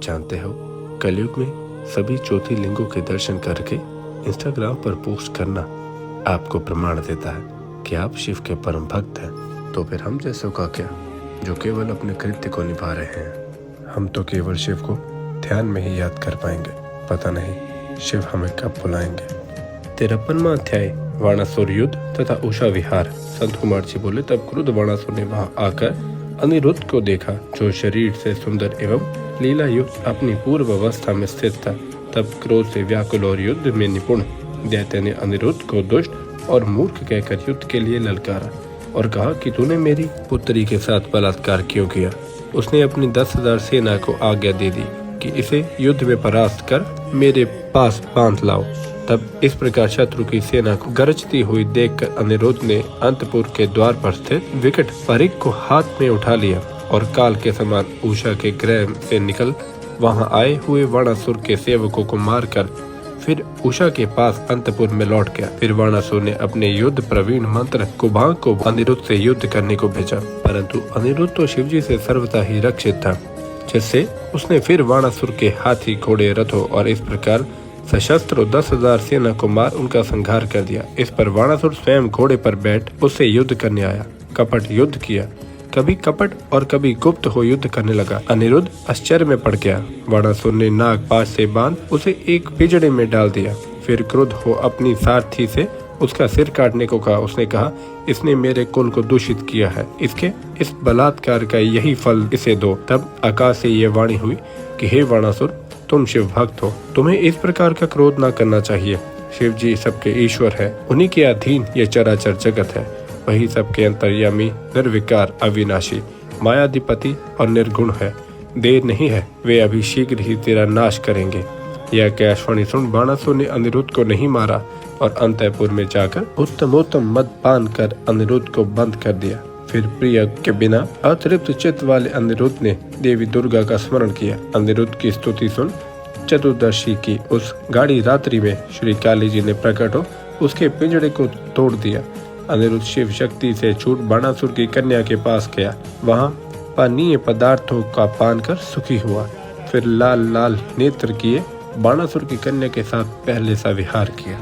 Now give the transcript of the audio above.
जानते हो, कलयुग में सभी ज्योतिर्लिंगों के दर्शन करके इंस्टाग्राम पर पोस्ट करना आपको प्रमाण देता है कि आप शिव के परम भक्त हैं। तो फिर हम जैसों का क्या, जो केवल अपने कृत्य को निभा रहे हैं। हम तो केवल शिव को ध्यान में ही याद कर पाएंगे। पता नहीं शिव हमें कब बुलाएंगे। 53वां अध्याय वाणासुर युद्ध तथा उषा विहार। संत कुमार जी बोले, तब क्रुद्ध वाणासुर ने वहां आकर अनिरुद्ध को देखा, जो शरीर से सुंदर एवं लीला युक्त अपनी पूर्व अवस्था में स्थित था। तब क्रोध से व्याकुल और युद्ध में निपुण दैत्य ने अनिरुद्ध को दुष्ट और मूर्ख कहकर युद्ध के लिए ललकारा और कहा कि तूने मेरी पुत्री के साथ बलात्कार क्यों किया। उसने अपनी 10,000 सेना को आज्ञा दे दी कि इसे युद्ध में परास्त कर मेरे पास बांध लाओ। तब इस प्रकार शत्रु की सेना को गरजती हुई देखकर अनिरुद्ध ने अंतपुर के द्वार पर स्थित विकट परिघ को हाथ में उठा लिया और काल के समान उषा के गृह से निकल वहां आए हुए वाणासुर के सेवकों को मारकर फिर उषा के पास अंतपुर में लौट गया। फिर वाणासुर ने अपने युद्ध प्रवीण मंत्र कुभांग को अनिरुद्ध से युद्ध करने को भेजा, परंतु अनिरुद्ध तो शिवजी से सर्वथा ही रक्षित था, जिससे उसने फिर वाणासुर के हाथी, घोड़े, रथों और इस प्रकार सशस्त्र 10,000 सेना को मार उनका संहार कर दिया। इस पर वाणासुर स्वयं घोड़े पर बैठ उससे युद्ध करने आया। कपट युद्ध किया, कभी कपट और कभी गुप्त हो युद्ध करने लगा। अनिरुद्ध आश्चर्य में पड़ गया। वाणासुर ने नाग पाश से बांध उसे एक पिंजड़े में डाल दिया। फिर क्रुद्ध हो अपनी सारथी से उसका सिर काटने को कहा। उसने कहा, इसने मेरे कुल को दूषित किया है, इसके इस बलात्कार का यही फल इसे दो। तब आकाश से ये वाणी हुई कि हे वाणासुर, तुम शिव भक्त हो, तुम्हें इस प्रकार का क्रोध न करना चाहिए। शिव जी सबके ईश्वर है, उन्हीं के अधीन ये चराचर जगत है। वही सबके अंतर्यामी, निर्विकार, अविनाशी, मायाधिपति और निर्गुण है। देर नहीं है, वे अभी शीघ्र ही तेरा नाश करेंगे। यह आकाशवाणी सुन वाणासुर ने अनिरुद्ध को नहीं मारा और अंतःपुर में जाकर उत्तमोत्तम मद पान कर अनिरुद्ध को बंद कर दिया। फिर प्रिय के बिना अतृप्त चित्त वाले अनिरुद्ध ने देवी दुर्गा का स्मरण किया। अनिरुद्ध की स्तुति सुन चतुर्दशी की उस गाढ़ी रात्रि में श्री काली जी ने प्रकट हो उसके पिंजड़े को तोड़ दिया। अनिरुद्ध शिव शक्ति से छूट बाणासुर की कन्या के पास गया। वहां पानीय पदार्थों का पान कर सुखी हुआ। फिर लाल लाल नेत्र किए बाणासुर की कन्या के साथ पहले सा विहार किया।